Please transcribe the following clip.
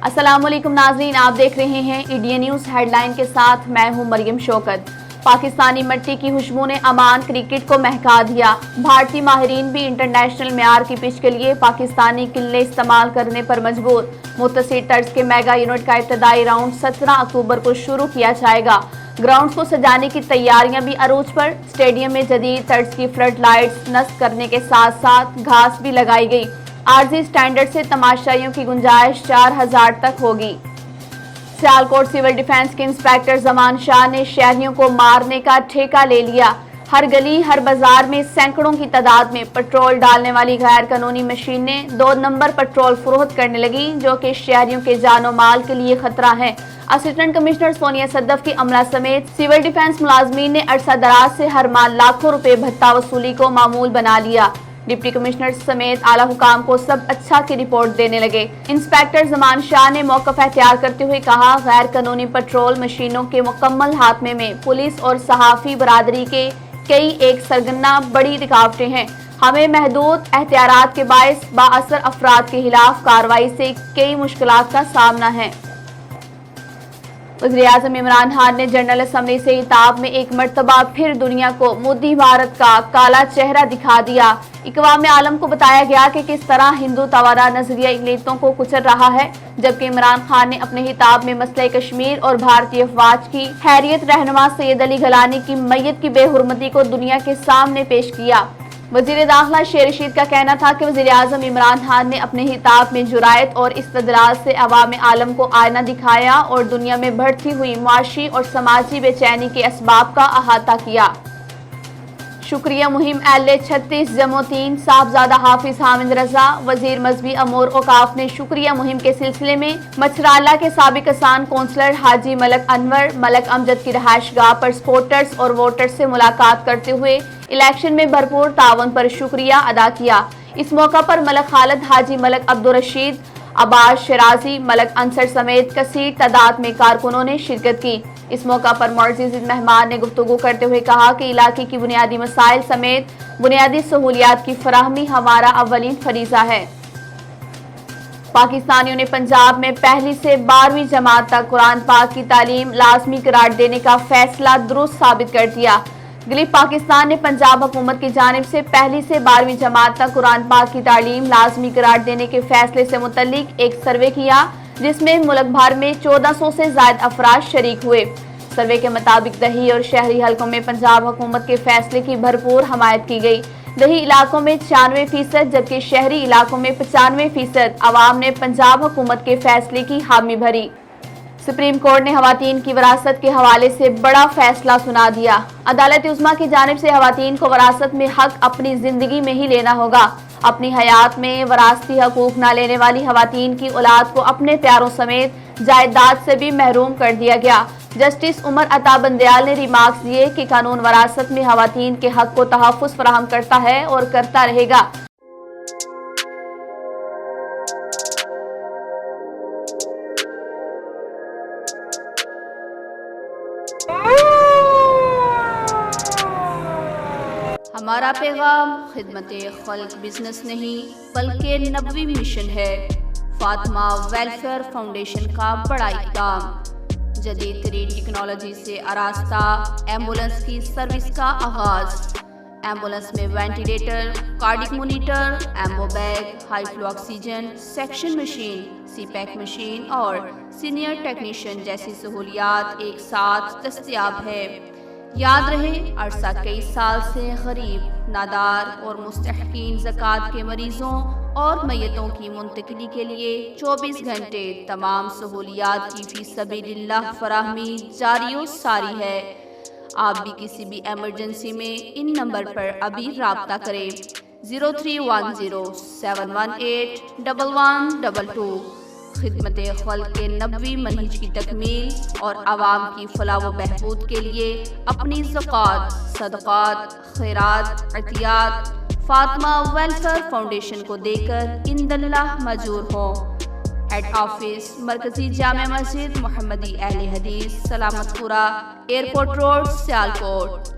السلام علیکم ناظرین، آپ دیکھ رہے ہیں ایڈین نیوز ہیڈ لائن کے ساتھ میں ہوں مریم شوکت۔ پاکستانی مٹی کی خوشبو نے امان کرکٹ کو مہکا دیا۔ بھارتی ماہرین بھی انٹرنیشنل معیار کی پچ کے لیے پاکستانی کلے استعمال کرنے پر مجبور۔ متصل طرز کے میگا یونٹ کا ابتدائی راؤنڈ 17 اکتوبر کو شروع کیا جائے گا۔ گراؤنڈز کو سجانے کی تیاریاں بھی عروج پر۔ اسٹیڈیم میں جدید طرز کی فلڈ لائٹس نصب کرنے کے ساتھ ساتھ گھاس بھی لگائی گئی۔ عارضی سٹینڈرڈ سے تماشائیوں کی گنجائش 4000 تک ہوگی۔ سیالکوٹ سول ڈیفنس کے انسپیکٹر زمان شاہ نے شہریوں کو مارنے کا ٹھیکہ لے لیا۔ ہر گلی ہر بازار میں سینکڑوں کی تعداد میں پٹرول ڈالنے والی غیر قانونی مشینیں 2 نمبر پٹرول فروخت کرنے لگی، جو کہ شہریوں کے جان و مال کے لیے خطرہ ہے۔ اسسٹنٹ کمشنر سونیا صدف کی عملہ سمیت سول ڈیفنس ملازمین نے عرصہ دراز سے ہر ماہ لاکھوں روپے بھتہ وصولی کو معمول بنا لیا۔ ڈپٹی کمشنر سمیت اعلیٰ حکام کو سب اچھا کی رپورٹ دینے لگے۔ انسپیکٹر زمان شاہ نے موقف اختیار کرتے ہوئے کہا، غیر قانونی پٹرول مشینوں کے مکمل خاتمے میں پولیس اور صحافی برادری کے کئی ایک سرگنا بڑی رکاوٹیں ہیں۔ ہمیں محدود اختیارات کے باعث بااثر افراد کے خلاف کارروائی سے کئی مشکلات کا سامنا ہے۔ وزیراعظم عمران خان نے جنرل اسمبلی سے خطاب میں ایک مرتبہ پھر دنیا کو مودی بھارت کا کالا چہرہ دکھا دیا۔ اقوام عالم کو بتایا گیا کہ کس طرح ہندو توانہ نظریہ اقلیتوں کو کچل رہا ہے، جبکہ عمران خان نے اپنے خطاب میں مسئلہ کشمیر اور بھارتی افواج کی خیریت رہنما سید علی گیلانی کی میت کی بے حرمتی کو دنیا کے سامنے پیش کیا۔ وزیر داخلہ شیر رشید کا کہنا تھا کہ وزیراعظم عمران خان نے اپنے خطاب میں جرأت اور استدلال سے عوام عالم کو آئینہ دکھایا اور دنیا میں بڑھتی ہوئی معاشی اور سماجی بے چینی کے اسباب کا احاطہ کیا۔ شکریہ مہم LA-36 جموں 3 صاحبزادہ حافظ حامد رضا۔ وزیر مذہبی امور اوقاف نے شکریہ مہم کے سلسلے میں مچھرالہ کے سابق کسان کونسلر حاجی ملک انور ملک امجد کی رہائش گاہ پر سپورٹرز اور ووٹرز سے ملاقات کرتے ہوئے الیکشن میں بھرپور تعاون پر شکریہ ادا کیا۔ اس موقع پر ملک خالد حاجی ملک عبدالرشید، عباس شرازی، ملک انصر سمیت کثیر تعداد میں کارکنوں نے شرکت کی۔ اس موقع پر معزز مہمان نے گفتگو کرتے ہوئے کہا کہ علاقے کی بنیادی مسائل سمیت بنیادی سہولیات کی فراہمی ہمارا اولین فریضہ ہے۔ پاکستانیوں نے پنجاب میں پہلی سے 12ویں جماعت تک قرآن پاک کی تعلیم لازمی قرار دینے کا فیصلہ درست ثابت کر دیا۔ گلیف پاکستان نے پنجاب حکومت کی جانب سے پہلی سے 12ویں جماعت تک قرآن پاک کی تعلیم لازمی قرار دینے کے فیصلے سے متعلق ایک سروے کیا، جس میں ملک بھر میں 1400 سے زائد افراد شریک ہوئے۔ سروے کے مطابق دیہی اور شہری حلقوں میں پنجاب حکومت کے فیصلے کی بھرپور حمایت کی گئی۔ دیہی علاقوں میں 96%، جبکہ شہری علاقوں میں 95% عوام نے پنجاب حکومت کے فیصلے کی حامی بھری۔ سپریم کورٹ نے خواتین کی وراثت کے حوالے سے بڑا فیصلہ سنا دیا۔ عدالت عظمیٰ کی جانب سے خواتین کو وراثت میں حق اپنی زندگی میں ہی لینا ہوگا۔ اپنی حیات میں وراثتی حقوق نہ لینے والی خواتین کی اولاد کو اپنے پیاروں سمیت جائیداد سے بھی محروم کر دیا گیا۔ جسٹس عمر عطا بندیال نے ریمارکس دیے کہ قانون وراثت میں خواتین کے حق کو تحفظ فراہم کرتا ہے اور کرتا رہے گا۔ ہمارا پیغام خدمت خلق بزنس نہیں بلکہ نبوی مشن ہے۔ فاطمہ ویلفیئر فاؤنڈیشن کا بڑا اقدام، جدید ترین ٹیکنالوجی سے آراستہ ایمبولنس کی سروس کا آغاز۔ ایمبولنس میں ventilator, cardiac monitor, Ambu bag, high flow oxygen, suction machine, CPAP machine اور سینئر ٹیکنیشین جیسی سہولیات ایک ساتھ دستیاب ہے۔ یاد رہے، عرصہ کئی سال سے غریب، نادار اور مستحقین زکوٰۃ کے مریضوں اور میتوں کی منتقلی کے لیے 24 گھنٹے تمام سہولیات کی فی سبیل اللہ فراہمی جاری و ساری ہے۔ آپ بھی کسی بھی ایمرجنسی میں ان نمبر پر ابھی رابطہ کریں۔ 0310 718 1122۔ خدمت خلق کے نبوی منہج کی تکمیل اور عوام کی فلاح و بہبود کے لیے اپنی زکوٰۃ، صدقات، خیرات، عطیات فاطمہ ویلفیئر فاؤنڈیشن کو دے کر انداللہ ماجور ہوں۔ ہیڈ آفس مرکزی جامع مسجد محمدی اہل حدیث، سلامت پورہ، ایئرپورٹ روڈ، سیالکوٹ۔